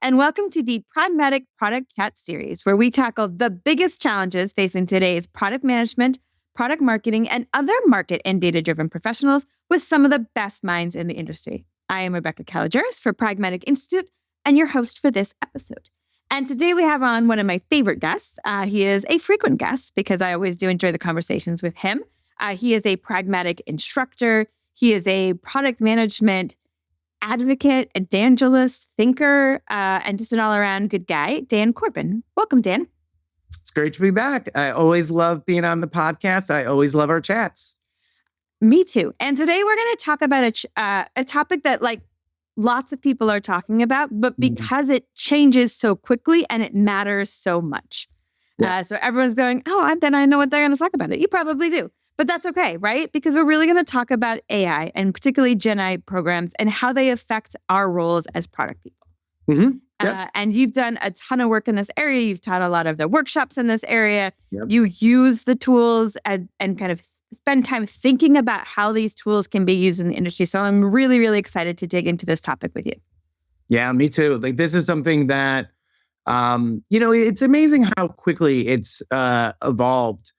and welcome to the Pragmatic Product Chat Series, where we tackle the biggest challenges facing today's product management, product marketing, and other market and data-driven professionals with some of the best minds in the industry. I am Rebecca Kalogeris for Pragmatic Institute and your host for this episode. And today we have on one of my favorite guests. He is a frequent guest because I always do enjoy the conversations with him. He is a pragmatic instructor. He is a product management advocate, evangelist, thinker, and just an all-around good guy, Dan Corbin. Welcome, Dan. It's great to be back. I always love being on the podcast. I always love our chats. Me too. And today we're going to talk about a topic that lots of people are talking about, but because it changes so quickly and it matters so much. Yeah. So everyone's going, then I know what they're going to talk about it. You probably do. But that's okay, right? Because we're really going to talk about AI and particularly Gen AI programs and how they affect our roles as product people. Mm-hmm. Yep. And you've done a ton of work in this area. You've taught a lot of the workshops in this area. Yep. You use the tools and kind of spend time thinking about how these tools can be used in the industry. So I'm really, really excited to dig into this topic with you. Yeah, me too. This is something that, it's amazing how quickly it's evolved.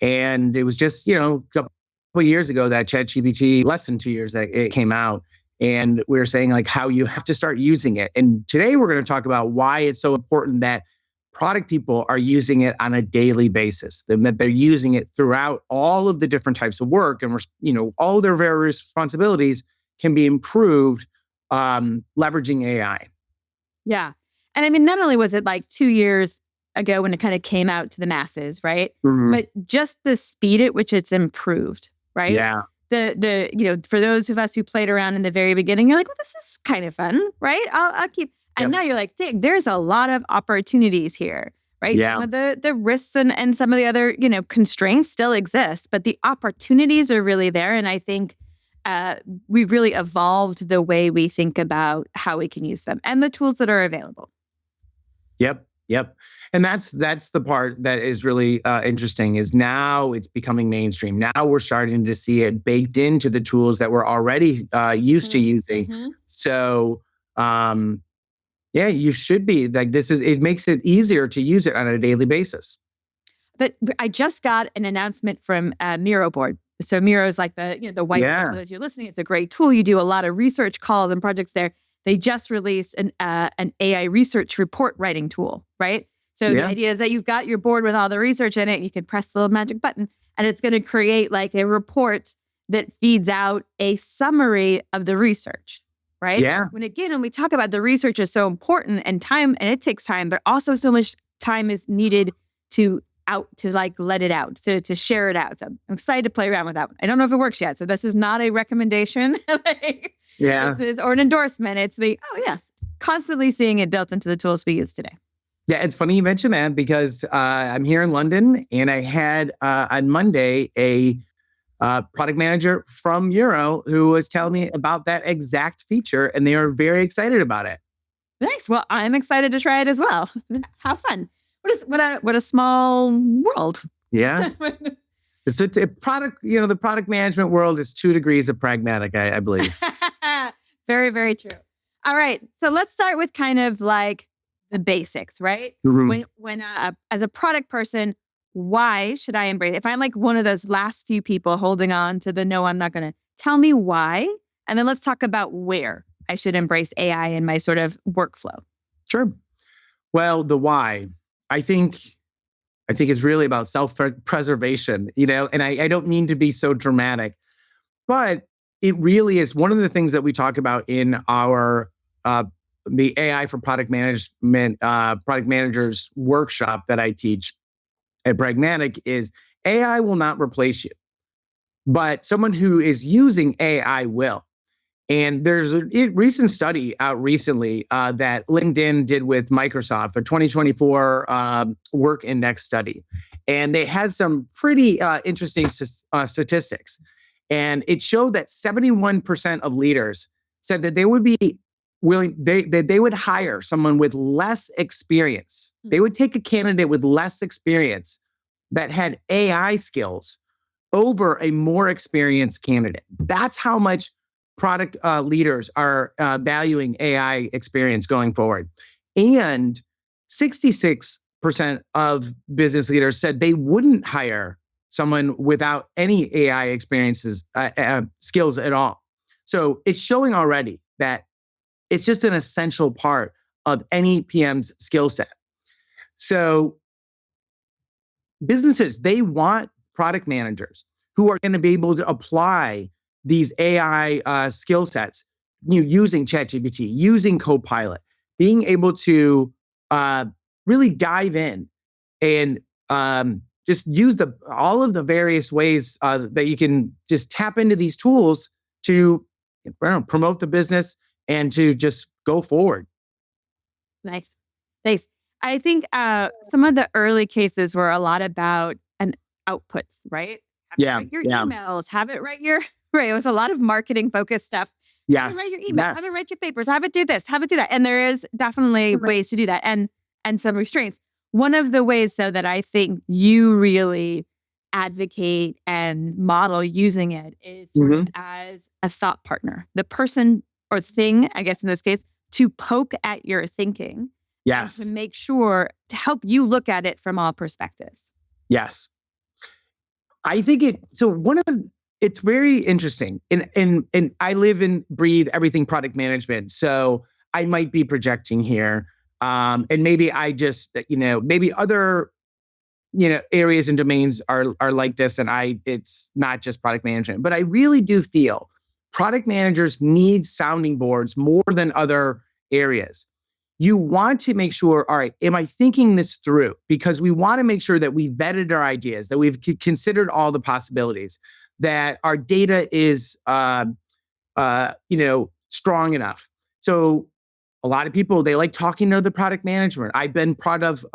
And it was just, a couple of years ago that ChatGPT, less than 2 years that it came out. And we were saying how you have to start using it. And today we're going to talk about why it's so important that product people are using it on a daily basis, that they're using it throughout all of the different types of work. And, all of their various responsibilities can be improved leveraging AI. Yeah. And I mean, not only was it 2 years ago when it kind of came out to the masses, right? Mm-hmm. But just the speed at which it's improved, right? Yeah. For those of us who played around in the very beginning, you're like, well, this is kind of fun, right? I'll keep. And now you're like, dang, there's a lot of opportunities here, right? Yeah. Some of the risks and some of the other, constraints still exist, but the opportunities are really there. And I think we've really evolved the way we think about how we can use them and the tools that are available. Yep. And that's the part that is really interesting is now it's becoming mainstream. Now we're starting to see it baked into the tools that we're already used to using. Mm-hmm. So, you should be it makes it easier to use it on a daily basis. But I just got an announcement from Miroboard. So Miro is like the whiteboard. For those you're listening, it's a great tool. You do a lot of research calls and projects there. They just released an AI research report writing tool, right? So the idea is that you've got your board with all the research in it. You can press the little magic button and it's going to create a report that feeds out a summary of the research, right? Yeah. When we talk about the research is so important and it takes time, but also so much time is needed to let it out, to share it out. So I'm excited to play around with that one. I don't know if it works yet. So this is not a recommendation. This is or an endorsement. It's constantly seeing it built into the tools we use today. Yeah, it's funny you mention that because I'm here in London and I had on Monday a product manager from Euro who was telling me about that exact feature and they were very excited about it. Nice. Well, I'm excited to try it as well. How fun. What a small world. Yeah. It's a product, the product management world is 2 degrees of pragmatic, I believe. Very, very true. All right. So let's start with kind of the basics, right? Mm-hmm. When as a product person, why should I embrace it? If I'm one of those last few people holding on to the no, I'm not going to, tell me why. And then let's talk about where I should embrace AI in my sort of workflow. Sure. Well, the why, I think it's really about self-preservation, and I don't mean to be so dramatic, but it really is one of the things that we talk about in our the AI for product management, product managers workshop that I teach at Pragmatic is AI will not replace you, but someone who is using AI will. And there's a recent study out recently that LinkedIn did with Microsoft, a 2024 work index study. And they had some pretty interesting statistics. And it showed that 71% of leaders said that they would be willing, they would hire someone with less experience. They would take a candidate with less experience that had AI skills over a more experienced candidate. That's how much product leaders are valuing AI experience going forward. And 66% of business leaders said they wouldn't hire someone without any AI skills at all. So it's showing already that it's just an essential part of any PM's skill set. So businesses, they want product managers who are going to be able to apply these AI skill sets, using ChatGPT, using Copilot, being able to really dive in and just use all of the various ways that you can just tap into these tools to promote the business and to just go forward. Nice. Nice. I think some of the early cases were a lot about outputs, right? Have it write your emails, have it write your, right. It was a lot of marketing focused stuff. Have it write your email, have it write your papers, have it do this, have it do that. And there is definitely ways to do that and some restraints. One of the ways, though, that I think you really advocate and model using it is sort of as a thought partner, the person or thing, I guess in this case, to poke at your thinking. Yes. And to make sure to help you look at it from all perspectives. Yes. I think it's very interesting. And I live and breathe everything product management. So I might be projecting here. And maybe I just, maybe other, areas and domains are like this. And it's not just product management, but I really do feel product managers need sounding boards more than other areas. You want to make sure, all right, am I thinking this through? Because we want to make sure that we vetted our ideas, that we've considered all the possibilities, that our data is, strong enough. So a lot of people, they like talking to the product management. I've been part of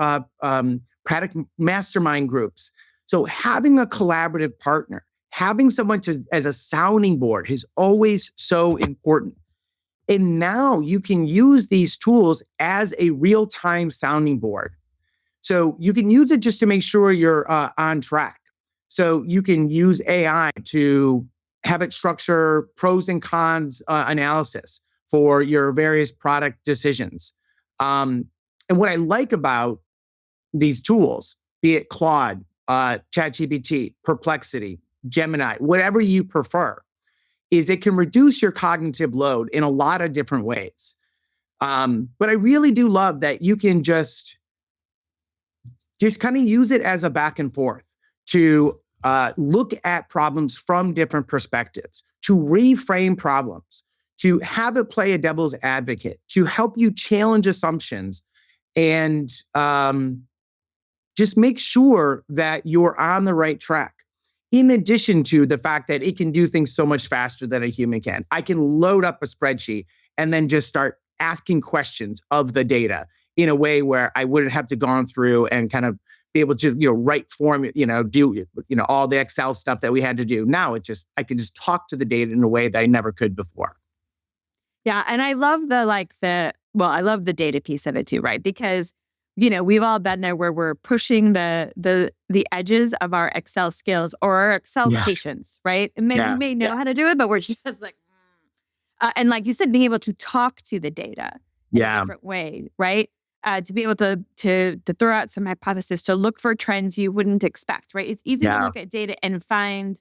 product mastermind groups. So having a collaborative partner, having someone as a sounding board is always so important. And now you can use these tools as a real-time sounding board. So you can use it just to make sure you're on track. So you can use AI to have it structure pros and cons analysis for your various product decisions. And what I like about these tools, be it Claude, ChatGPT, Perplexity, Gemini, whatever you prefer, is it can reduce your cognitive load in a lot of different ways. But I really do love that you can just kind of use it as a back and forth to look at problems from different perspectives, to reframe problems, to have it play a devil's advocate, to help you challenge assumptions, and just make sure that you're on the right track. In addition to the fact that it can do things so much faster than a human can. I can load up a spreadsheet and then just start asking questions of the data in a way where I wouldn't have to gone through and kind of be able to, write form, do, all the Excel stuff that we had to do. Now I can just talk to the data in a way that I never could before. Yeah. And I love I love the data piece of it too, right? Because we've all been there where we're pushing the edges of our Excel skills or our Excel patience, right? And we may know how to do it, but we're just like, and like you said, being able to talk to the data in a different way, right? To be able to throw out some hypotheses, to look for trends you wouldn't expect, right? It's easy to look at data and find,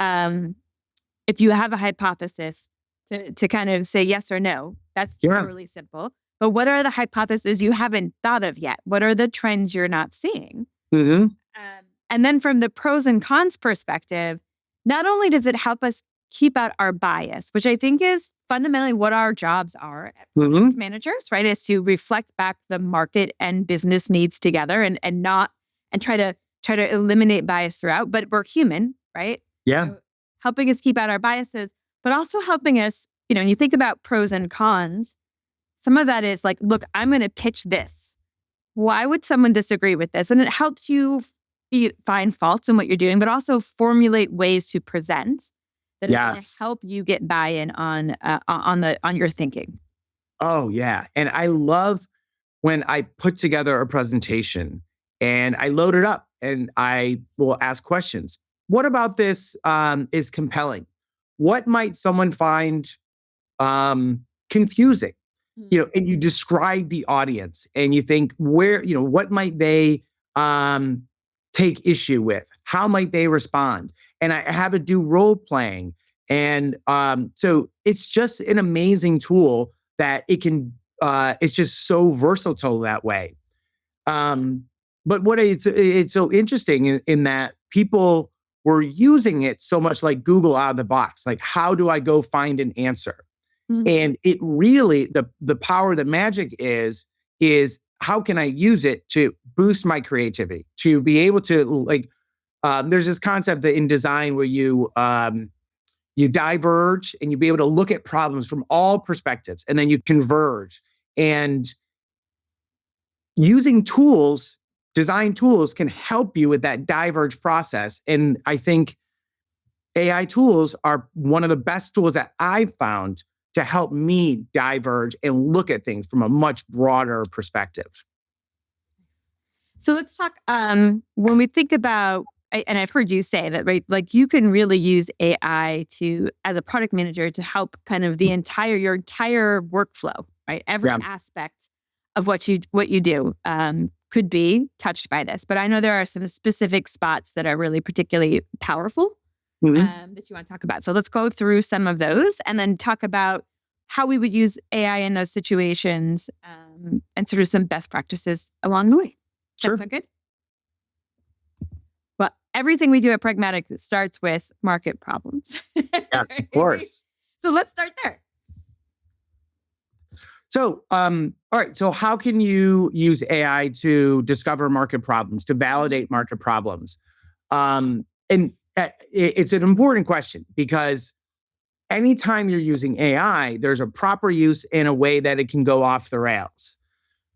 if you have a hypothesis, to kind of say yes or no. That's really simple. But what are the hypotheses you haven't thought of yet? What are the trends you're not seeing? Mm-hmm. And then from the pros and cons perspective, not only does it help us keep out our bias, which I think is fundamentally what our jobs are as managers, right? Is to reflect back the market and business needs together and try to eliminate bias throughout. But we're human, right? Yeah. So helping us keep out our biases, but also helping us, when you think about pros and cons, some of that is like, look, I'm going to pitch this. Why would someone disagree with this? And it helps you find faults in what you're doing, but also formulate ways to present that are going to help you get buy-in on your thinking. Oh yeah, and I love when I put together a presentation and I load it up and I will ask questions. What about this is compelling? What might someone find confusing? and you describe the audience and you think what might they take issue with? How might they respond? And I have it do role playing. And so it's just an amazing tool that it's just so versatile that way. But it's so interesting in that people were using it so much like Google out of the box. Like, how do I go find an answer? And it really, the power, the magic is how can I use it to boost my creativity, to be able to there's this concept that in design where you diverge and you be able to look at problems from all perspectives and then you converge. And using tools, design tools can help you with that diverge process. And I think AI tools are one of the best tools that I've found to help me diverge and look at things from a much broader perspective. So let's talk, when we think about, and I've heard you say that, right? Like you can really use AI as a product manager to help kind of your entire workflow, right? Every aspect of what you do could be touched by this. But I know there are some specific spots that are really particularly powerful that you want to talk about. So let's go through some of those and then talk about how we would use AI in those situations and sort of some best practices along the way. Sure. Sound good? Well, everything we do at Pragmatic starts with market problems. Yes, of course. So let's start there. So, all right. So how can you use AI to discover market problems, to validate market problems? And it's an important question because anytime you're using AI, there's a proper use in a way that it can go off the rails.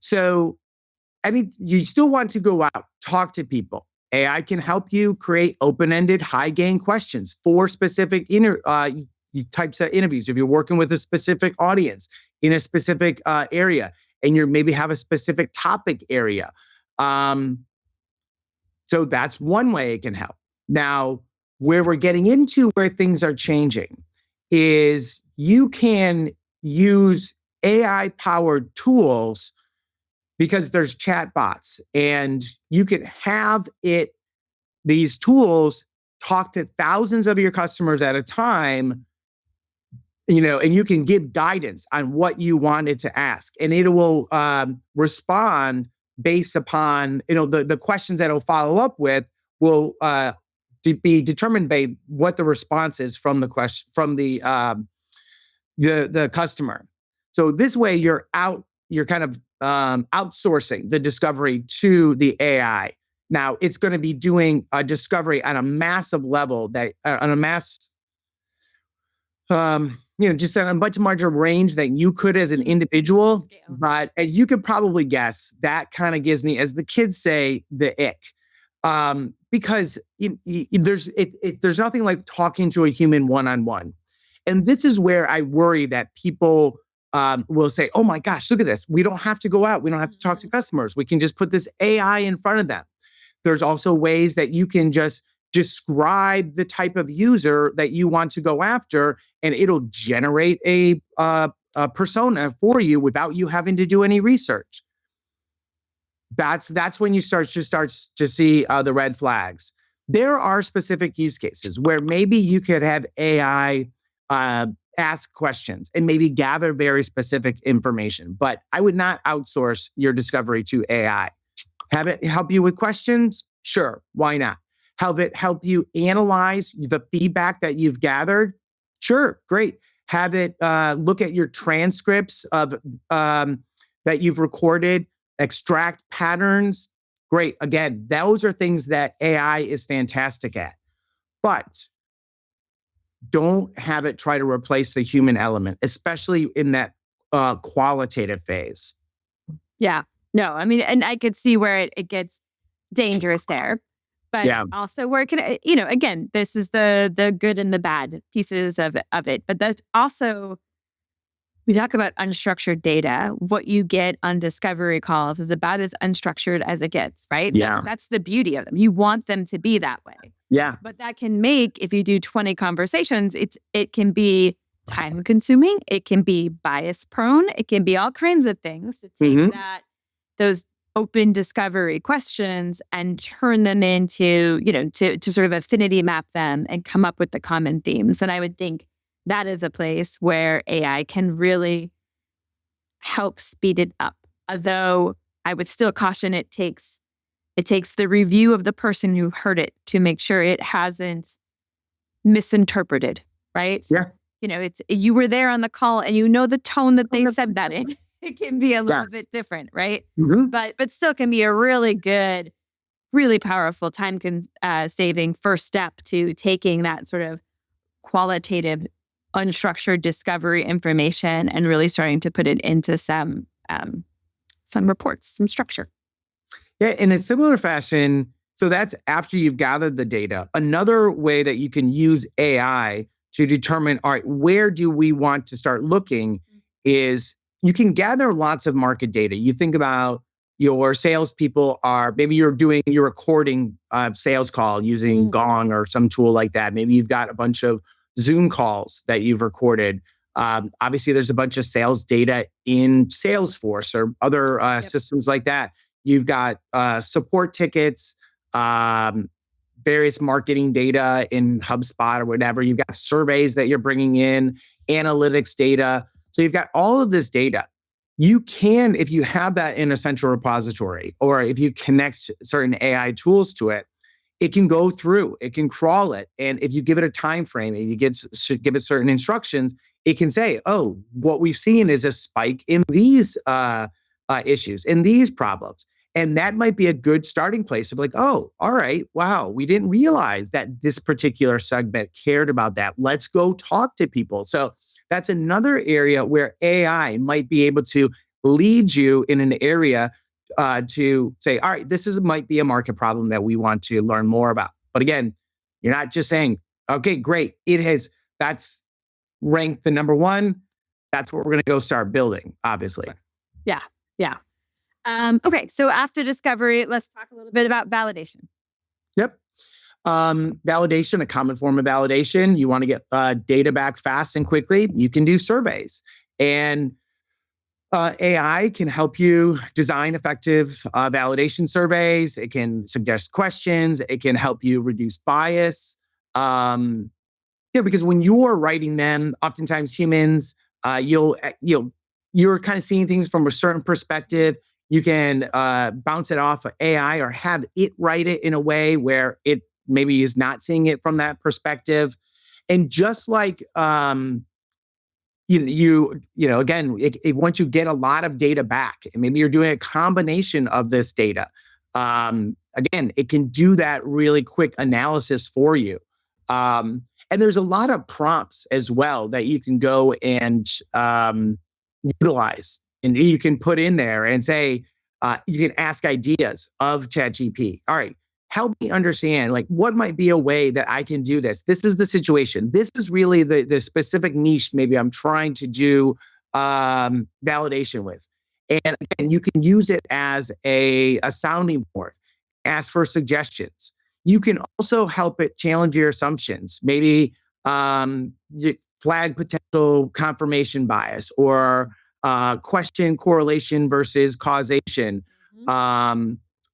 So, I mean, you still want to go out, talk to people. AI can help you create open-ended, high-gain questions for specific types of interviews. If you're working with a specific audience in a specific area, and you maybe have a specific topic area. So that's one way it can help. Now, where we're getting into where things are changing is you can use AI-powered tools because there's chatbots, and you can have these tools talk to thousands of your customers at a time, and you can give guidance on what you wanted to ask, and it will respond based upon, the questions that it'll follow up with will be determined by what the response is from the question, from the customer. So this way you're kind of outsourcing the discovery to the AI. Now it's going to be doing a discovery on a massive level just on a much larger range than you could as an individual. But as you could probably guess, that kind of gives me, as the kids say, the ick. Because there's nothing like talking to a human one-on-one. And this is where I worry that people will say, oh my gosh, look at this. We don't have to go out. We don't have to talk to customers. We can just put this AI in front of them. There's also ways that you can just describe the type of user that you want to go after, and it'll generate a persona for you without you having to do any research. That's when you start to see the red flags. There are specific use cases where maybe you could have AI ask questions and maybe gather very specific information, but I would not outsource your discovery to AI. Have it help you with questions? Sure, why not? Have it help you analyze the feedback that you've gathered? Sure, great. Have it look at your transcripts of that you've recorded, extract patterns. Great. Again, those are things that AI is fantastic at. But don't have it try to replace the human element, especially in that qualitative phase. Yeah. No, I mean, and I could see where it gets dangerous there. But also where it can, again, this is the good and the bad pieces of it. But that's also, we talk about unstructured data. What you get on discovery calls is about as unstructured as it gets, right? Yeah. That's the beauty of them. You want them to be that way. Yeah. But that can make, if you do 20 conversations, it can be time consuming. It can be bias prone. It can be all kinds of things to take those open discovery questions and turn them into, to sort of affinity map them and come up with the common themes. And I would think that is a place where AI can really help speed it up. Although I would still caution it takes the review of the person who heard it to make sure it hasn't misinterpreted, right? Yeah. It's you were there on the call and the tone that they said that in. It can be a little bit different, right? But still can be a really good, really powerful time saving first step to taking that sort of qualitative, unstructured discovery information and really starting to put it into some reports, some structure. Yeah, in a similar fashion, so that's after you've gathered the data. Another way that you can use AI to determine, all right, where do we want to start looking is you can gather lots of market data. You think about your salespeople maybe you're recording a sales call using Gong or some tool like that. Maybe you've got a bunch of Zoom calls that you've recorded. Obviously, there's a bunch of sales data in Salesforce or other systems like that. You've got support tickets, various marketing data in HubSpot or whatever. You've got surveys that you're bringing in, analytics data. So you've got all of this data. You can, if you have that in a central repository, or if you connect certain AI tools to it, it can go through, it can crawl it. And if you give it a time frame and you give it certain instructions, it can say, oh, what we've seen is a spike in these issues, in these problems. And that might be a good starting place of like, oh, all right, wow, we didn't realize that this particular segment cared about that. Let's go talk to people. So that's another area where AI might be able to lead you in an area to say, all right, might be a market problem that we want to learn more about. But again, you're not just saying, okay, great, that's ranked the number one. That's what we're going to go start building, obviously. Yeah. Okay, so after discovery, let's talk a little bit about validation. Yep. Validation, a common form of validation. You want to get data back fast and quickly. You can do surveys. And AI can help you design effective validation surveys. It can suggest questions. It can help you reduce bias. Because when you're writing them, oftentimes humans, you're kind of seeing things from a certain perspective. You can bounce it off of AI or have it write it in a way where it maybe is not seeing it from that perspective. And just like, again, once you get a lot of data back, and maybe you're doing a combination of this data, again, it can do that really quick analysis for you. And there's a lot of prompts as well that you can go and utilize. And you can put in there and say, you can ask ideas of ChatGPT. All right, help me understand, like, what might be a way that I can do this? This is the situation. This is really the specific niche maybe I'm trying to do validation with. And you can use it as a sounding board, ask for suggestions. You can also help it challenge your assumptions. Maybe you flag potential confirmation bias or question correlation versus causation.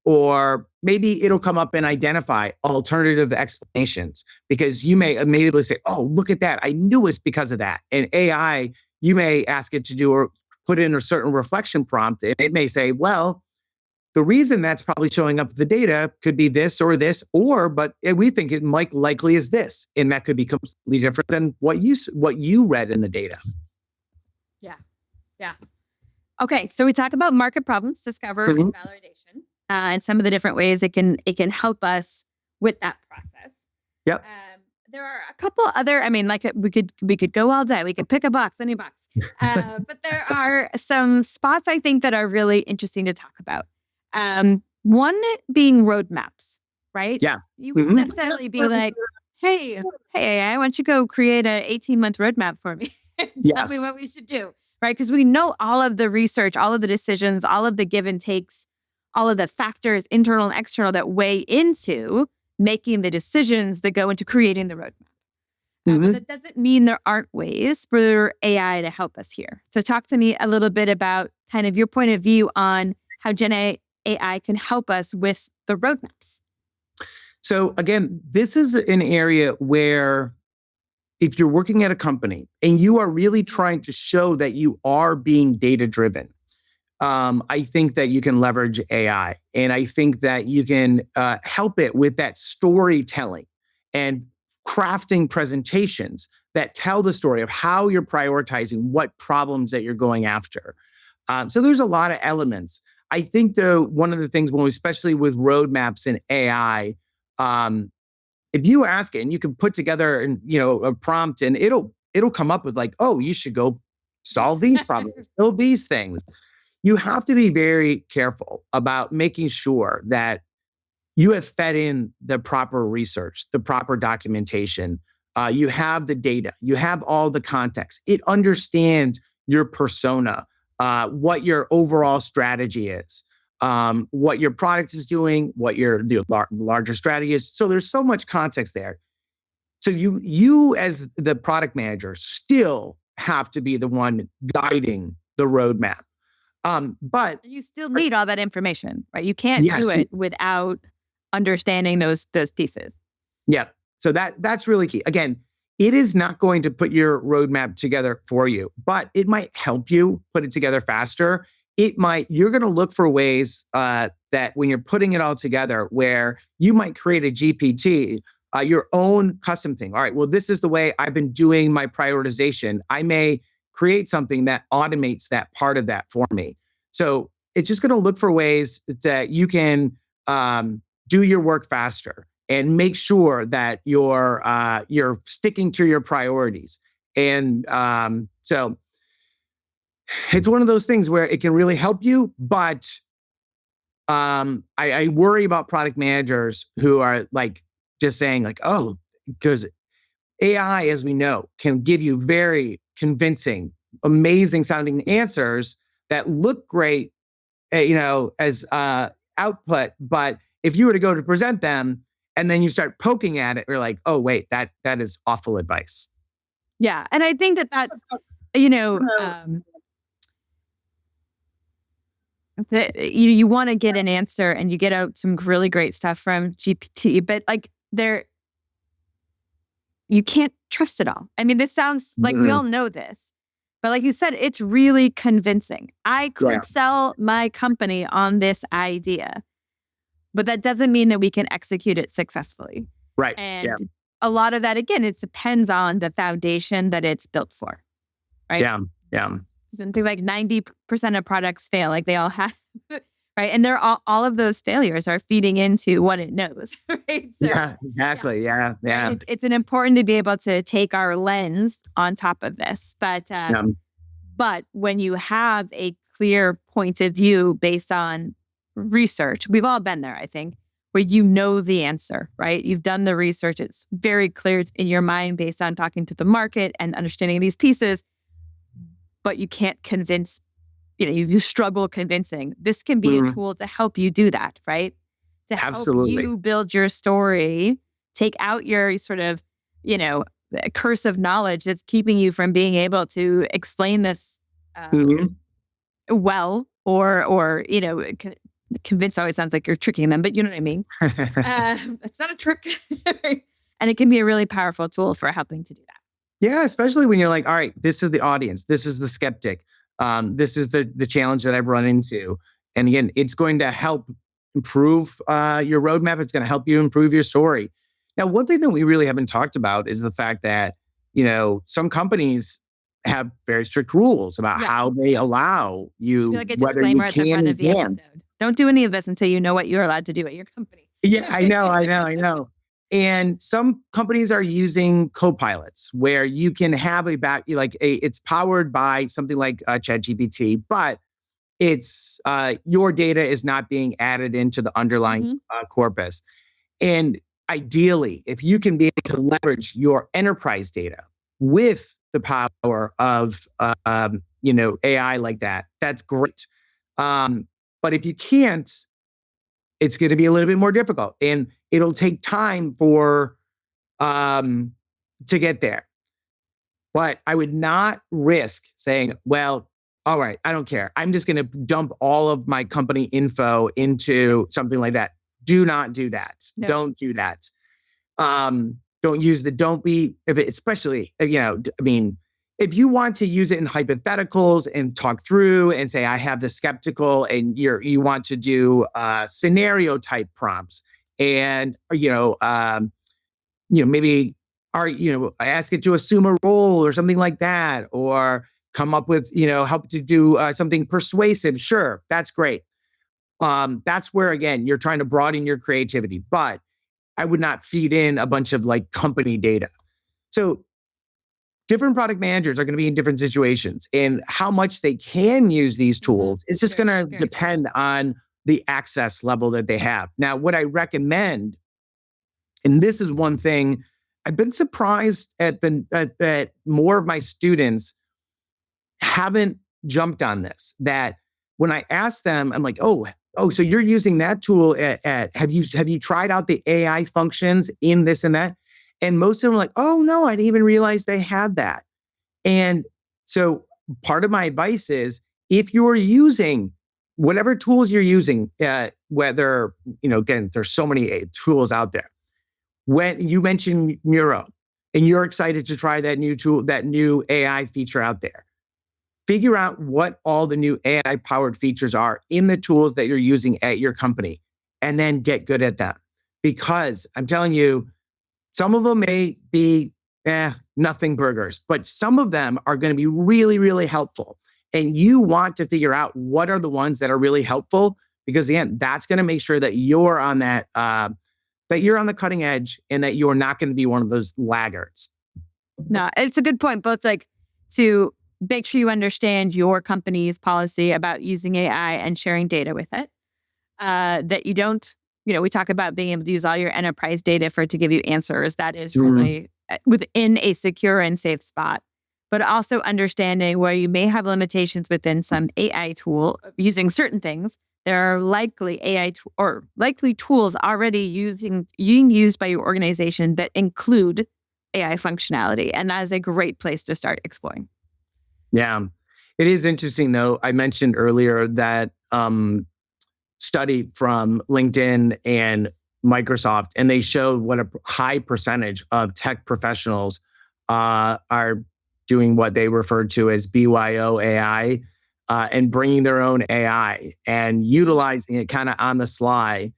Or maybe it'll come up and identify alternative explanations, because you may immediately say, oh, look at that. I knew it's because of that. And AI, you may ask it to do or put in a certain reflection prompt. And it may say, well, the reason that's probably showing up the data could be this, but we think it might likely is this. And that could be completely different than what you read in the data. Yeah. Okay, so we talk about market problems, discover and validation, and some of the different ways it can help us with that process. Yep. There are a couple other. I mean, like we could go all day. We could pick a box, any box. But there are some spots I think that are really interesting to talk about. One being roadmaps, right? Yeah. You wouldn't necessarily be like, hey, AI, why don't you go create an 18-month roadmap for me? Tell me what we should do. Right? Because we know all of the research, all of the decisions, all of the give and takes, all of the factors, internal and external, that weigh into making the decisions that go into creating the roadmap. But that doesn't mean there aren't ways for AI to help us here. So talk to me a little bit about kind of your point of view on how Gen AI can help us with the roadmaps. So again, this is an area where if you're working at a company and you are really trying to show that you are being data driven, I think that you can leverage AI. And I think that you can help it with that storytelling and crafting presentations that tell the story of how you're prioritizing what problems that you're going after. So there's a lot of elements. I think, though, one of the things, especially with roadmaps and AI, if you ask it and you can put together a prompt and it'll come up with like, oh, you should go solve these problems, build these things. You have to be very careful about making sure that you have fed in the proper research, the proper documentation. You have the data, you have all the context. It understands your persona, what your overall strategy is, what your product is doing, what the larger strategy is. So there's so much context there. So you as the product manager still have to be the one guiding the roadmap. But you still need all that information, right? You can't do it without understanding those pieces. Yeah. So that's really key. Again, it is not going to put your roadmap together for you, but it might help you put it together faster. You're going to look for ways that when you're putting it all together, where you might create a GPT, your own custom thing. All right, well, this is the way I've been doing my prioritization. I may create something that automates that part of that for me. So it's just going to look for ways that you can do your work faster and make sure that you're sticking to your priorities. And so it's one of those things where it can really help you, but I worry about product managers who are like just saying like, oh, because AI, as we know, can give you very convincing, amazing sounding answers that look great, as output. But if you were to go to present them and then you start poking at it, you're like, oh, wait, that is awful advice. Yeah. And I think that's, you want to get an answer and you get out some really great stuff from GPT, but like you can't trust it all. I mean, this sounds like we all know this, but like you said, it's really convincing. I could sell my company on this idea, but that doesn't mean that we can execute it successfully. Right. And a lot of that, again, it depends on the foundation that it's built for. Right. Yeah. Yeah. Something like 90% of products fail, like they all have, right? And they're all of those failures are feeding into what it knows, right? So, yeah, exactly. Yeah. It's an important to be able to take our lens on top of this. But when you have a clear point of view based on research, we've all been there, I think, where you know the answer, right? You've done the research. It's very clear in your mind based on talking to the market and understanding these pieces. But you can't convince, you struggle convincing. This can be a tool to help you do that, right? To help you build your story, take out your sort of, curse of knowledge that's keeping you from being able to explain this well, or convince always sounds like you're tricking them, but you know what I mean? It's not a trick. And it can be a really powerful tool for helping to do that. Yeah, especially when you're like, all right, this is the audience. This is the skeptic. This is the challenge that I've run into. And again, it's going to help improve your roadmap. It's going to help you improve your story. Now, one thing that we really haven't talked about is the fact that, some companies have very strict rules about how they allow you, like a whether you at the front of the episode. Don't do any of this until you know what you're allowed to do at your company. Yeah, I know. And some companies are using co-pilots where you can have it's powered by something like ChatGPT, but it's your data is not being added into the underlying corpus. And ideally, if you can be able to leverage your enterprise data with the power of AI like that, that's great. But if you can't, it's going to be a little bit more difficult, and it'll take time for to get there. But I would not risk saying, well, all right, I don't care. I'm just going to dump all of my company info into something like that. Do not do that. No. Don't do that. Don't use the don't be, especially, if you want to use it in hypotheticals and talk through and say, I have the skeptical, and you want to do scenario type prompts, and maybe ask it to assume a role or something like that, or come up with help to do something persuasive. Sure, that's great. That's where, again, you're trying to broaden your creativity, but I would not feed in a bunch of like company data. So different product managers are going to be in different situations, and how much they can use these tools is just going to depend on the access level that they have. Now, what I recommend, and this is one thing I've been surprised that more of my students haven't jumped on this, that when I ask them, I'm like, oh, so you're using that tool have you tried out the AI functions in this and that? And most of them are like, oh no, I didn't even realize they had that. And so part of my advice is, if you're using whatever tools you're using, whether, again, there's so many tools out there. When you mentioned Miro and you're excited to try that new tool, that new AI feature out there, figure out what all the new AI powered features are in the tools that you're using at your company, and then get good at them. Because I'm telling you, some of them may be nothing burgers, but some of them are going to be really, really helpful. And you want to figure out what are the ones that are really helpful, because again, that's going to make sure that you're on that you're on the cutting edge, and that you're not going to be one of those laggards. No, it's a good point. Both like to make sure you understand your company's policy about using AI and sharing data with it. That you don't, we talk about being able to use all your enterprise data for it to give you answers. That is really within a secure and safe spot. But also understanding where you may have limitations within some AI tool using certain things. There are likely likely tools already being used by your organization that include AI functionality. And that is a great place to start exploring. Yeah. It is interesting, though. I mentioned earlier that study from LinkedIn and Microsoft, and they showed what a high percentage of tech professionals are doing what they referred to as BYO AI, and bringing their own AI and utilizing it kind of on the sly.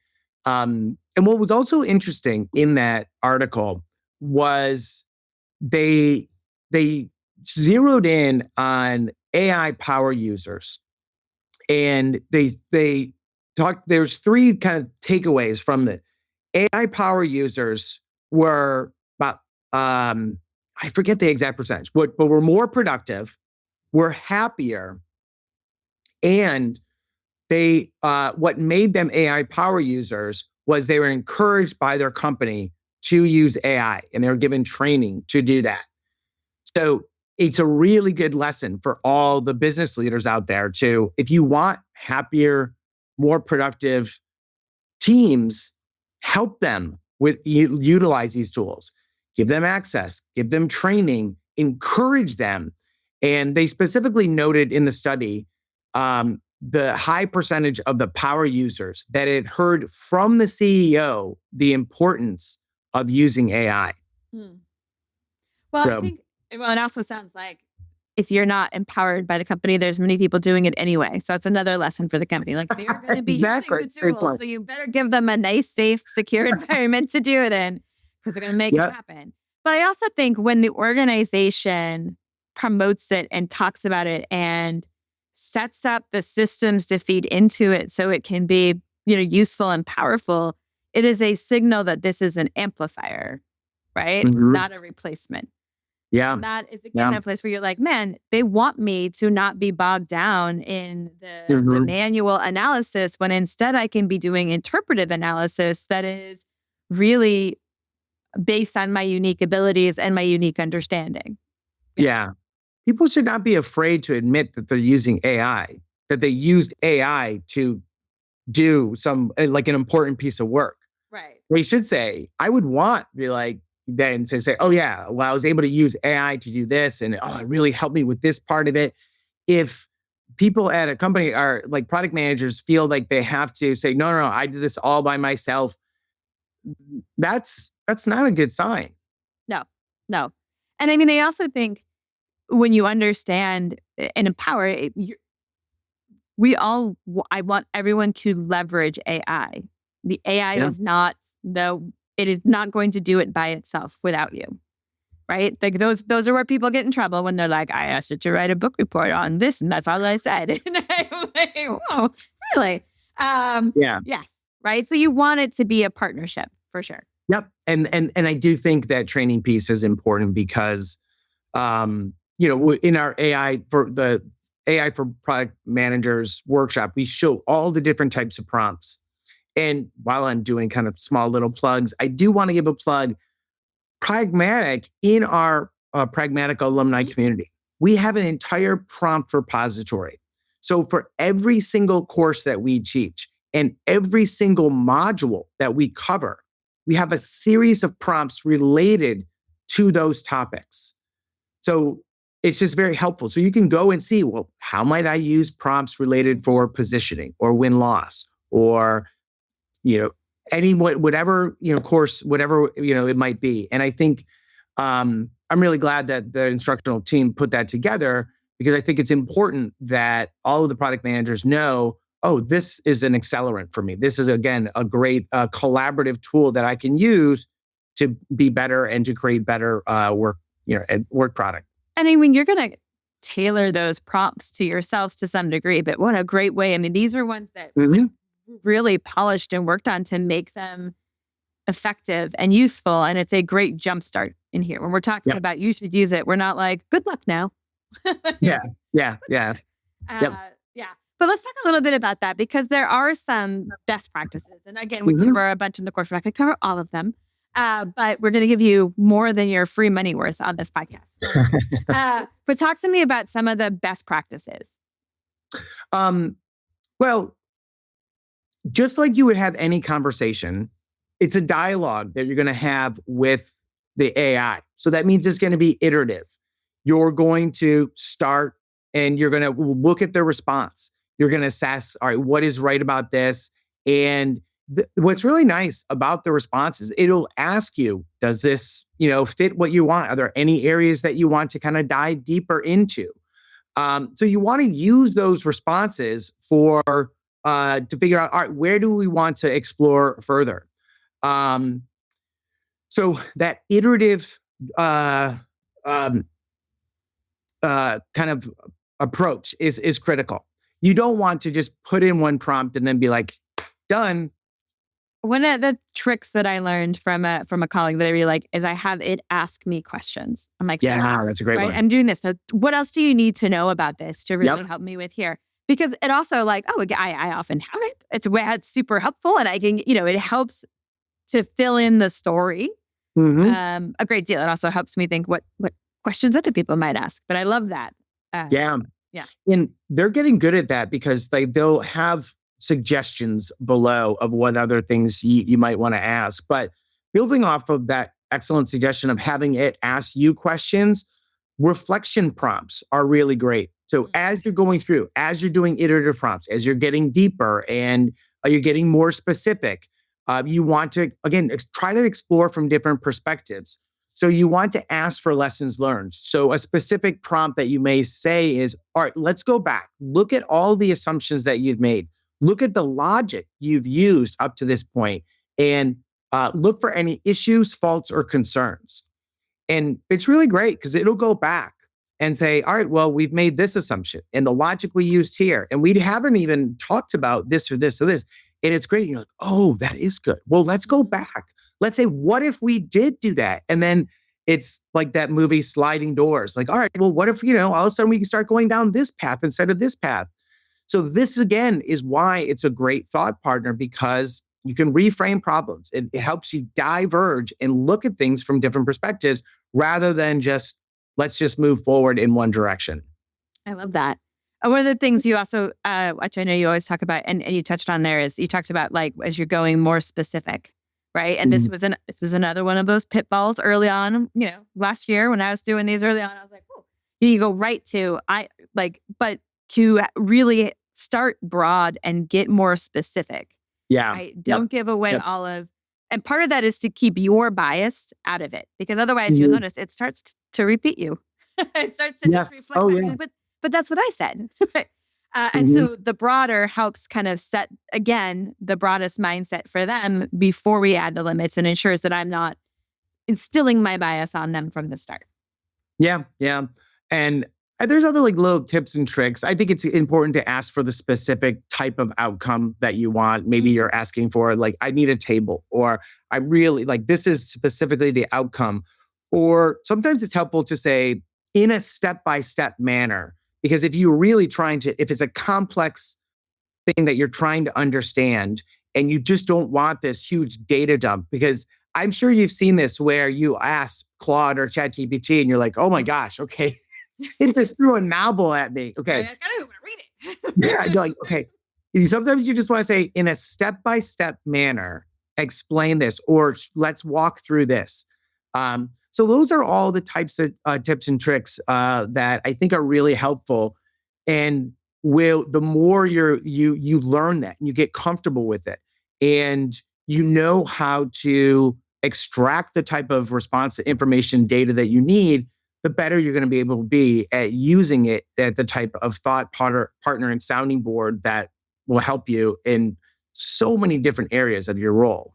And what was also interesting in that article was they zeroed in on AI power users, and they talked. There's three kind of takeaways from it. AI power users were about I forget the exact percentage, but were more productive, were happier, and they what made them AI power users was they were encouraged by their company to use AI, and they were given training to do that. So it's a really good lesson for all the business leaders out there to, if you want happier, more productive teams, help them utilize these tools, give them access, give them training, encourage them. And they specifically noted in the study the high percentage of the power users that had heard from the CEO the importance of using AI. Well, I think, it also sounds like if you're not empowered by the company, there's many people doing it anyway. So it's another lesson for the company. Like, they're going to be using the tools, so you better give them a nice, safe, secure environment to do it in, because they're going to make it happen. But I also think when the organization promotes it and talks about it and sets up the systems to feed into it so it can be, useful and powerful, it is a signal that this is an amplifier, right? Not a replacement. Yeah. And that is, again, a place where you're like, man, they want me to not be bogged down in the manual analysis, when instead I can be doing interpretive analysis that is really based on my unique abilities and my unique understanding. Yeah. People should not be afraid to admit that they're using AI, that they used AI to do some, like, an important piece of work. Right. They should say, I would want, be like, then to say, oh yeah, well, I was able to use AI to do this, and oh, it really helped me with this part of it. If people at a company are like product managers feel like they have to say, no, I did this all by myself, that's not a good sign. No. And I mean, I also think when you understand and empower, I want everyone to leverage AI. The AI Yeah. is not, it is not going to do it by itself without you. Right? Like those are where people get in trouble when they're like, I asked it to write a book report on this, and that's all I said. And I'm like, whoa, really? Yeah. Yes. Right. So you want it to be a partnership for sure. Yep. And I do think that training piece is important because, in our AI for product managers workshop, we show all the different types of prompts. And while I'm doing kind of small little plugs, I do want to give a plug. Pragmatic, in our Pragmatic alumni community, we have an entire prompt repository. So for every single course that we teach and every single module that we cover, we have a series of prompts related to those topics. So it's just very helpful. So you can go and see, well, how might I use prompts related for positioning or win-loss or, whatever, course, whatever, it might be. And I think I'm really glad that the instructional team put that together, because I think it's important that all of the product managers know, oh, this is an accelerant for me. This is, again, a great collaborative tool that I can use to be better and to create better work product. And I mean, you're going to tailor those prompts to yourself to some degree, but what a great way. I mean, these are ones that really polished and worked on to make them effective and useful. And it's a great jumpstart in here. When we're talking about you should use it, we're not like, good luck now. Yeah. Yeah. But let's talk a little bit about that, because there are some best practices. And again, we cover a bunch in the course. We're not going to cover all of them. But we're going to give you more than your free money worth on this podcast. But talk to me about some of the best practices. Well, just like you would have any conversation, it's a dialogue that you're going to have with the AI. So that means it's going to be iterative. You're going to start and you're going to look at their response. You're going to assess, all right, what is right about this? And what's really nice about the responses, it'll ask you, does this, fit what you want? Are there any areas that you want to kind of dive deeper into? So you want to use those responses to figure out, all right, where do we want to explore further? So that iterative kind of approach is critical. You don't want to just put in one prompt and then be like, done. One of the tricks that I learned from a colleague that I really like is I have it ask me questions. I'm like, yeah, that's a great one. I'm doing this. So what else do you need to know about this to really help me with here? Because it also I often have it. It's super helpful, and I can, it helps to fill in the story a great deal. It also helps me think what questions other people might ask. But I love that. Yeah. And they're getting good at that because they'll have suggestions below of what other things you might want to ask. But building off of that excellent suggestion of having it ask you questions, reflection prompts are really great. So as you're going through, as you're doing iterative prompts, as you're getting deeper and you're getting more specific, you want to, again, try to explore from different perspectives. So you want to ask for lessons learned. So a specific prompt that you may say is, all right, let's go back. Look at all the assumptions that you've made. Look at the logic you've used up to this point and look for any issues, faults, or concerns. And it's really great because it'll go back and say, all right, well, we've made this assumption and the logic we used here, and we haven't even talked about this or this or this. And it's great. You're like, oh, that is good. Well, let's go back. Let's say, what if we did do that? And then it's like that movie Sliding Doors. Like, all right, well, what if, all of a sudden we can start going down this path instead of this path? So this, again, is why it's a great thought partner, because you can reframe problems. It helps you diverge and look at things from different perspectives rather than just, let's just move forward in one direction. I love that. One of the things you also, which I know you always talk about, and you touched on there, is you talked about as you're going more specific, right? And this was another one of those pitfalls early on. Last year when I was doing these early on, I was like, oh, you go right to but to really start broad and get more specific. Yeah. Right? Don't give away all of, and part of that is to keep your bias out of it, because otherwise you'll notice it starts to repeat you. It starts to just reflect. Oh, yeah. But that's what I said. And so the broader helps kind of set, again, the broadest mindset for them before we add the limits, and ensures that I'm not instilling my bias on them from the start. Yeah. Yeah. And there's other like little tips and tricks. I think it's important to ask for the specific type of outcome that you want. Maybe you're asking for like, I need a table, or I really like, this is specifically the outcome. Or sometimes it's helpful to say in a step-by-step manner, because if you're really if it's a complex thing that you're trying to understand and you just don't want this huge data dump, because I'm sure you've seen this where you ask Claude or ChatGPT and you're like, oh my gosh, okay. It just threw a novel at me. Okay. I gotta read it. Yeah. You're like, okay. Sometimes you just want to say in a step-by-step manner, explain this, or let's walk through this. So those are all the types of tips and tricks that I think are really helpful. And the more you learn that and you get comfortable with it, and you know how to extract the type of response to information data that you need, the better you're going to be able to be at using it at the type of thought partner and sounding board that will help you in so many different areas of your role.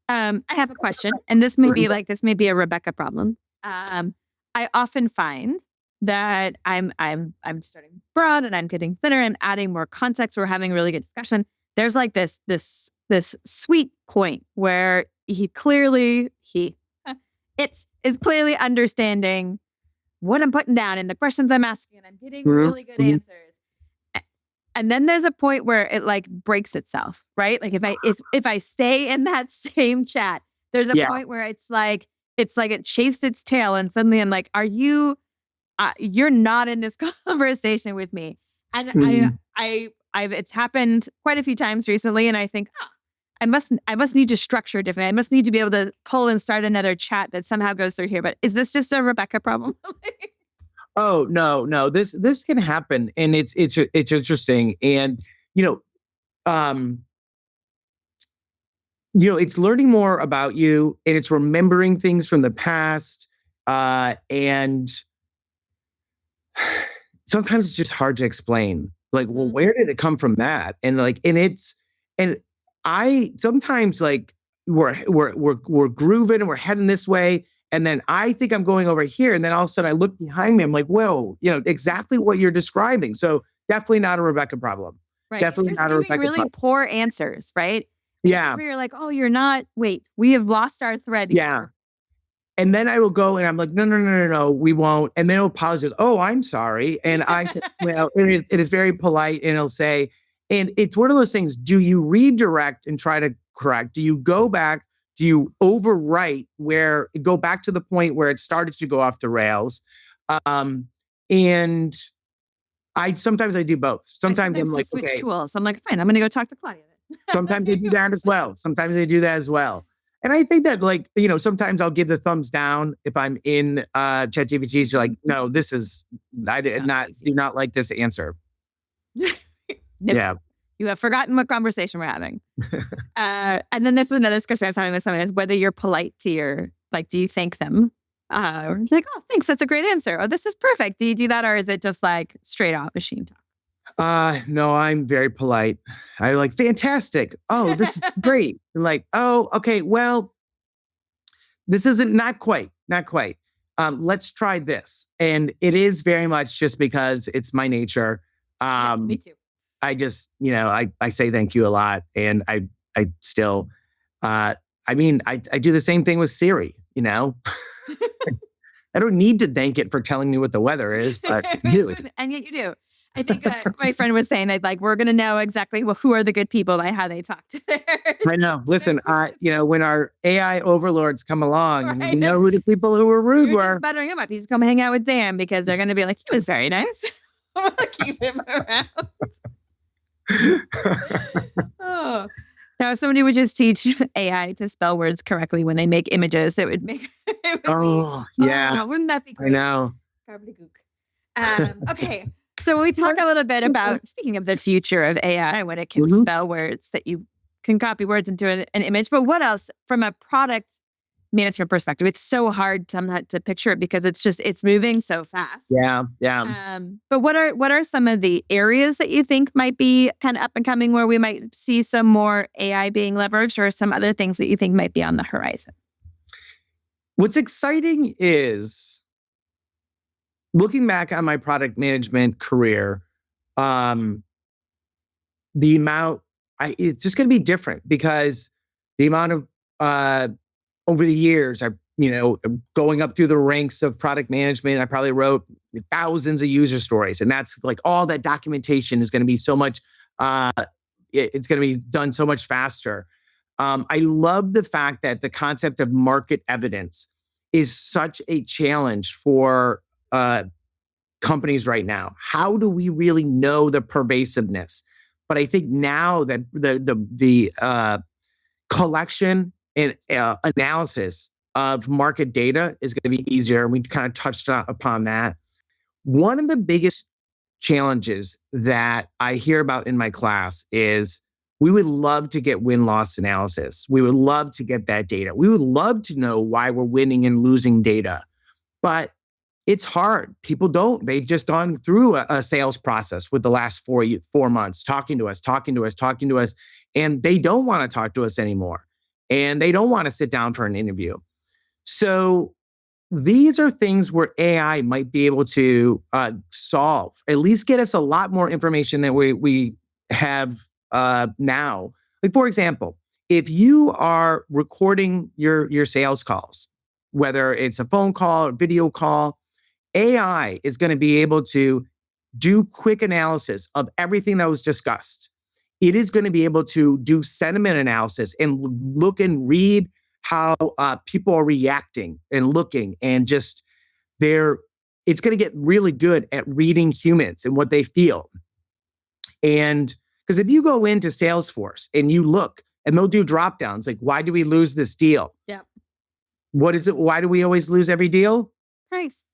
I have a question, and this may be a Rebecca problem. I often find that I'm starting broad and I'm getting thinner and adding more context. We're having a really good discussion. There's like this sweet point where is clearly understanding what I'm putting down and the questions I'm asking, and I'm getting really good answers. And then there's a point where it like breaks itself, right? Like if I stay in that same chat, there's a point where it's like it chased its tail, and suddenly I'm like, are you? You're not in this conversation with me. And it's happened quite a few times recently, and I think, I must need to structure differently. I must need to be able to pull and start another chat that somehow goes through here. But is this just a Rebecca problem? Oh, no. This can happen. And it's interesting. And, it's learning more about you, and it's remembering things from the past. And sometimes it's just hard to explain. Like, well, where did it come from that? And I sometimes like we're grooving and we're heading this way. And then I think I'm going over here. And then all of a sudden I look behind me. I'm like, whoa, exactly what you're describing. So definitely not a Rebecca problem. Right. Definitely not a Rebecca really problem. Poor answers, right? Yeah. Where you're like, oh, you're not, wait, we have lost our thread. Yeah. Here. And then I will go and I'm like, no, we won't. And then it'll apologize. Oh, I'm sorry. And I said, well, it is very polite. And it'll say, and it's one of those things. Do you redirect and try to correct? Do you go back? Do you overwrite go back to the point where it started to go off the rails? And sometimes I do both. Sometimes I'm like, switch tools. I'm like, fine, I'm going to go talk to Claudia. Sometimes they do that as well. And I think that sometimes I'll give the thumbs down if I'm in ChatGPT. It's like, no, I do not like this answer. Nope. Yeah. You have forgotten what conversation we're having. And then there's another discussion I was having with someone is whether you're polite to do you thank them? Or like, oh, thanks, that's a great answer. Oh, this is perfect. Do you do that, or is it just like straight off machine talk? No, I'm very polite. I like, fantastic. Oh, this is great. Like, oh, okay, well, this isn't not quite. Let's try this. And it is very much just because it's my nature. Me too. I just, I say thank you a lot. And I still, I do the same thing with Siri, I don't need to thank it for telling me what the weather is, but you do. And yet you do. I think my friend was saying, we're going to know exactly who are the good people by how they talk to theirs. I know. Listen, when our AI overlords come along, right, you know who the people who were rude were. Just buttering them up. You just come hang out with Dan because they're going to be like, he was very nice. I'm going to keep him around. Oh, Now, if somebody would just teach AI to spell words correctly when they make images, it would make it would yeah, wouldn't that be I great? know. Okay. So we talk a little bit about, speaking of the future of AI, when it can Mhm. spell words, that you can copy words into an image. But what else from a product management perspective? It's so hard sometimes to picture it because it's moving so fast. Yeah, yeah. But what are some of the areas that you think might be kind of up and coming where we might see some more AI being leveraged, or some other things that you think might be on the horizon? What's exciting is looking back on my product management career, um, the amount it's just going to be different because the amount of uh, over the years, going up through the ranks of product management, I probably wrote thousands of user stories, and that's like all that documentation is going to be so much. Uh, it's going to be done so much faster. I love the fact that the concept of market evidence is such a challenge for companies right now. How do we really know the pervasiveness? But I think now that the collection and analysis of market data is going to be easier. We kind of touched upon that. One of the biggest challenges that I hear about in my class is we would love to get win-loss analysis. We would love to get that data. We would love to know why we're winning and losing data. But it's hard. People don't. They've just gone through a sales process with the last 4 months, talking to us, and they don't want to talk to us anymore. And they don't want to sit down for an interview. So these are things where AI might be able to solve, at least get us a lot more information than we have now. Like, for example, if you are recording your sales calls, whether it's a phone call or video call, AI is going to be able to do quick analysis of everything that was discussed. It is going to be able to do sentiment analysis and look and read how people are reacting and looking, and just it's going to get really good at reading humans and what they feel. And because if you go into Salesforce and you look, and they'll do drop downs like, why do we lose this deal? Yeah. What is it? Why do we always lose every deal? Price.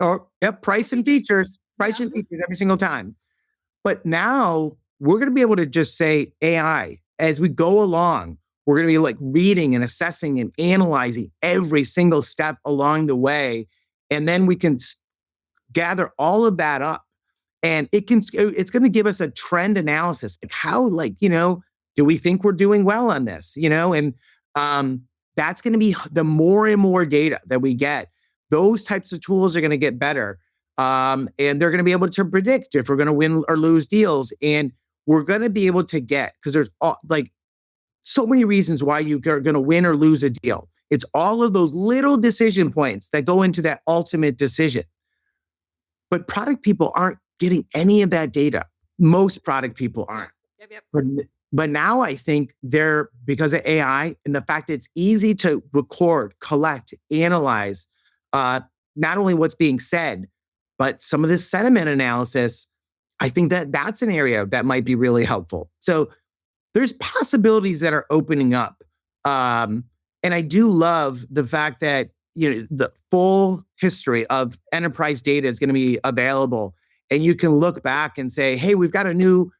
Or price and features, and features every single time. But now we're going to be able to just say AI as we go along. We're going to be like reading and assessing and analyzing every single step along the way, and then we can gather all of that up, and it's going to give us a trend analysis, like how, do we think we're doing well on this, and that's going to be the more and more data that we get. Those types of tools are going to get better. And they're going to be able to predict if we're going to win or lose deals. And we're going to be able to because there's so many reasons why you are going to win or lose a deal. It's all of those little decision points that go into that ultimate decision. But product people aren't getting any of that data. Most product people aren't. Yep. But now I think because of AI and the fact that it's easy to record, collect, analyze, not only what's being said, but some of this sentiment analysis, I think that's an area that might be really helpful. So there's possibilities that are opening up. And I do love the fact that, the full history of enterprise data is going to be available. And you can look back and say, hey, we've got a new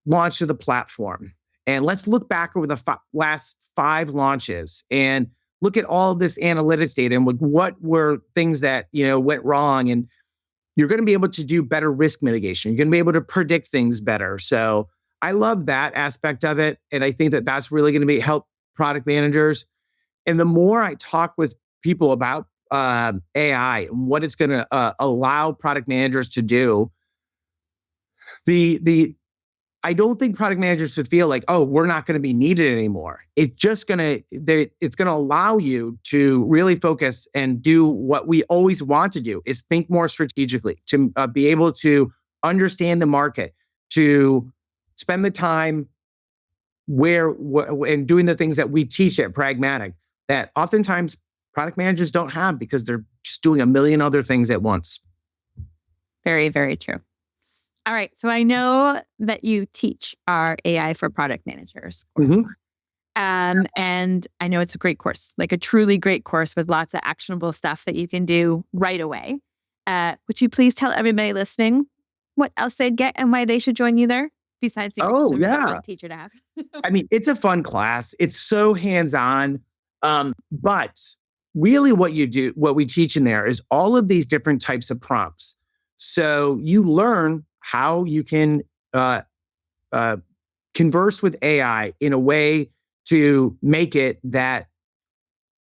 launch of the platform. And let's look back over the last 5 launches and look at all of this analytics data and what were things that, went wrong. And you're going to be able to do better risk mitigation. You're going to be able to predict things better. So I love that aspect of it. And I think that that's really going to help product managers. And the more I talk with people about AI and what it's going to allow product managers to do, I don't think product managers should feel like, oh, we're not going to be needed anymore. It's going to allow you to really focus and do what we always want to do, is think more strategically, to be able to understand the market, to spend the time and doing the things that we teach at Pragmatic that oftentimes product managers don't have because they're just doing a million other things at once. Very, very true. All right. So I know that you teach our AI for product managers course. Mhm. And I know it's a great course, like a truly great course with lots of actionable stuff that you can do right away. Would you please tell everybody listening what else they'd get and why they should join you there? Besides, you're just Oh, a really yeah. fun teacher to have. I mean, it's a fun class. It's so hands-on. But really what we teach in there is all of these different types of prompts. So you learn how you can uh, uh, converse with AI in a way to make it that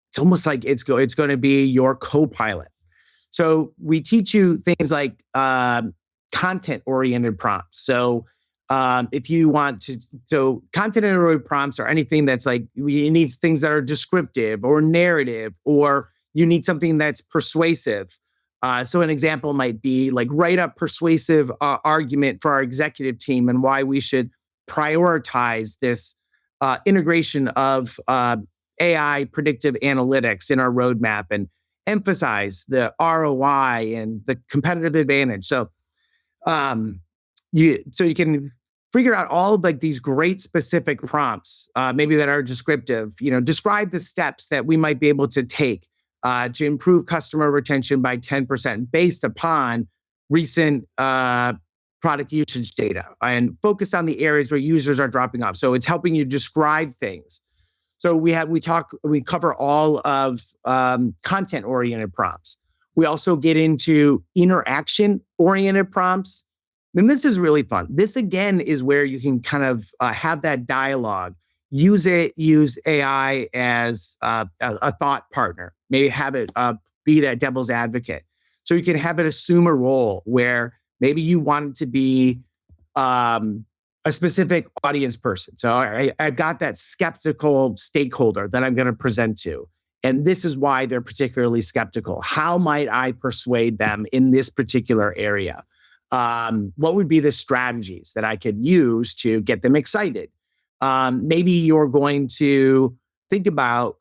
it's almost like it's going to be your co-pilot. So we teach you things like content-oriented prompts. So if you want to, so content-oriented prompts are anything that's like, you need things that are descriptive or narrative, or you need something that's persuasive. So an example might be like, write a persuasive argument for our executive team and why we should prioritize this integration of AI predictive analytics in our roadmap, and emphasize the ROI and the competitive advantage. So you can figure out all of like these great specific prompts, maybe that are descriptive. Describe the steps that we might be able to take to improve customer retention by 10% based upon recent product usage data, and focus on the areas where users are dropping off. So it's helping you describe things. So we cover all of content-oriented prompts. We also get into interaction-oriented prompts. And this is really fun. This, again, is where you can kind of have that dialogue. Use AI as a thought partner. Maybe have it be that devil's advocate. So you can have it assume a role where maybe you want it to be a specific audience person. So I've got that skeptical stakeholder that I'm going to present to. And this is why they're particularly skeptical. How might I persuade them in this particular area? What would be the strategies that I could use to get them excited? Maybe you're going to think about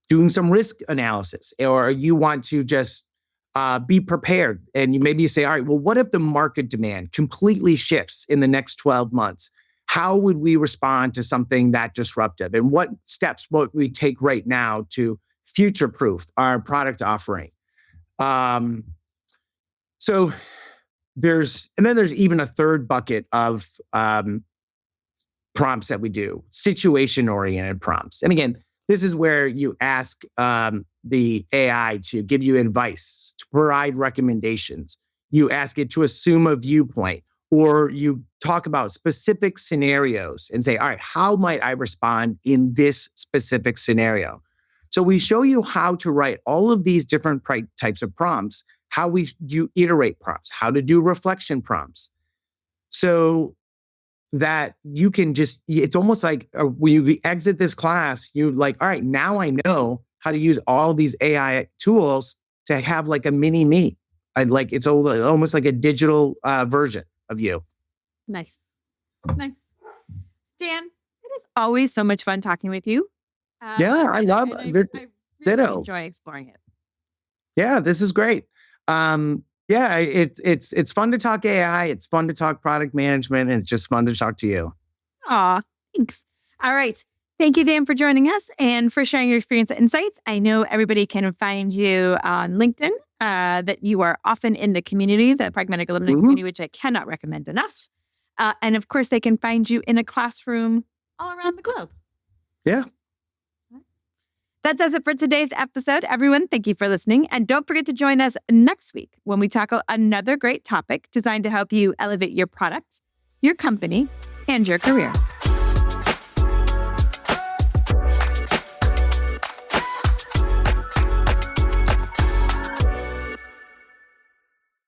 doing some risk analysis, or you want to just be prepared. And maybe you say, all right, well, what if the market demand completely shifts in the next 12 months? How would we respond to something that disruptive? And what steps would we take right now to future-proof our product offering? So there's even a third bucket of prompts that we do, situation-oriented prompts. And again, this is where you ask the AI to give you advice, to provide recommendations. You ask it to assume a viewpoint, or you talk about specific scenarios and say, all right, how might I respond in this specific scenario? So we show you how to write all of these different types of prompts, how you iterate prompts, how to do reflection prompts. So that you can it's almost like when you exit this class, you're like, all right, now I know how to use all these AI tools to have like a mini me. It's almost like a digital version of you. Nice. Dan, it is always so much fun talking with you. Yeah, I love it. I really enjoy exploring it. Yeah, this is great. Yeah, it's fun to talk AI. It's fun to talk product management, and it's just fun to talk to you. Aw, thanks. All right. Thank you, Dan, for joining us and for sharing your experience and insights. I know everybody can find you on LinkedIn, that you are often in the community, the Pragmatic Alumni community, which I cannot recommend enough. And of course, they can find you in a classroom all around the globe. Yeah. That does it for today's episode. Everyone, thank you for listening. And don't forget to join us next week when we tackle another great topic designed to help you elevate your product, your company, and your career.